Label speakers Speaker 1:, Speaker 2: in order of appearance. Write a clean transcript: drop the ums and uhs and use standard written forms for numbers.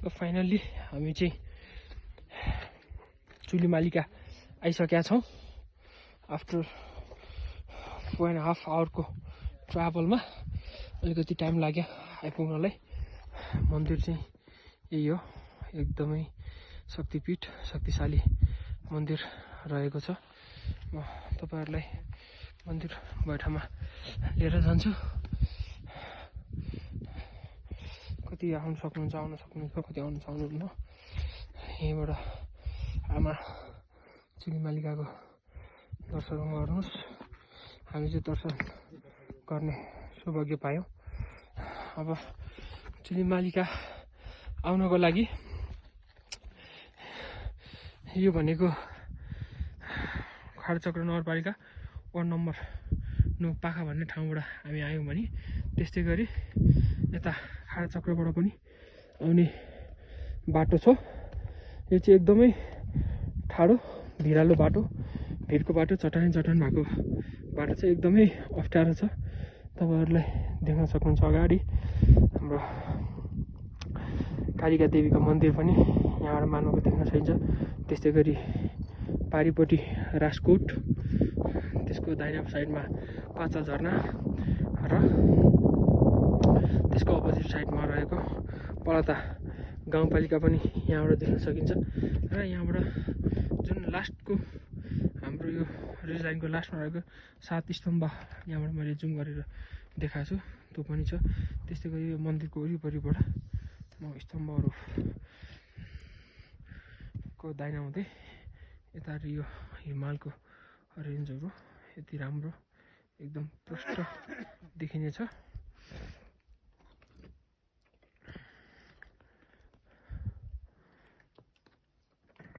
Speaker 1: Finally हामी चाहिँ चुलीमालिका आइसकेका छौँ। आफ्टर 4.5 आवरको ट्राभलमा अलिकति टाइम लाग्यो आइपुग्नलाई। मन्दिर चाहिँ यही हो, एकदमै शक्तिपीठ शक्तिशाली मन्दिर रहेको छ। म तपाईहरुलाई मन्दिर बैठामा लिएर जान्छु। कति आउन सक्नुहुन्छ, कति आउन सक्नुहुन्न। यहीँबाट आमा चुलीमालिकाको दर्शन गर्नुहोस्। हामी चाहिँ दर्शन गर्ने सौभाग्य पायौँ। अब चुलीमालिका आउनको लागि यो भनेको खाडचक्र नगरपालिका वार्ड नम्बर 9 पाखा भन्ने ठाउँबाट हामी आयौँ भने त्यस्तै गरी यता खाडचक्रबाट पनि आउने बाटो छ। यो चाहिँ एकदमै ठाडो भिरालो बाटो, भिरको बाटो, चट्टान भएको बाटो चाहिँ एकदमै अप्ठ्यारो छ। तपाईहरुलाई देख्न सक्नुहुन्छ अगाडि हाम्रो कालिका देवीको मन्दिर पनि यहाँबाट मानवको देख्न सकिन्छ। त्यस्तै गरी पारिपट्टि राजकोट, त्यसको दाहिने साइडमा पाचा झरना र त्यसको अपोजिट साइडमा रहेको पलता गाउँपालिका पनि यहाँबाट देख्न सकिन्छ। र यहाँबाट जुन लास्टको हाम्रो यो रेल लाइनको लास्टमा रहेको 7 स्तम्भ यहाँबाट मैले जुम गरेर देखाएको छु, त्यो पनि छ। त्यस्तै गरी यो मन्दिरको वरिपरिबाट म स्तम्भहरूको दाहिना हुँदै यता यो हिमालको रेन्जहरू यति राम्रो एकदम प्रष्ट देखिनेछ।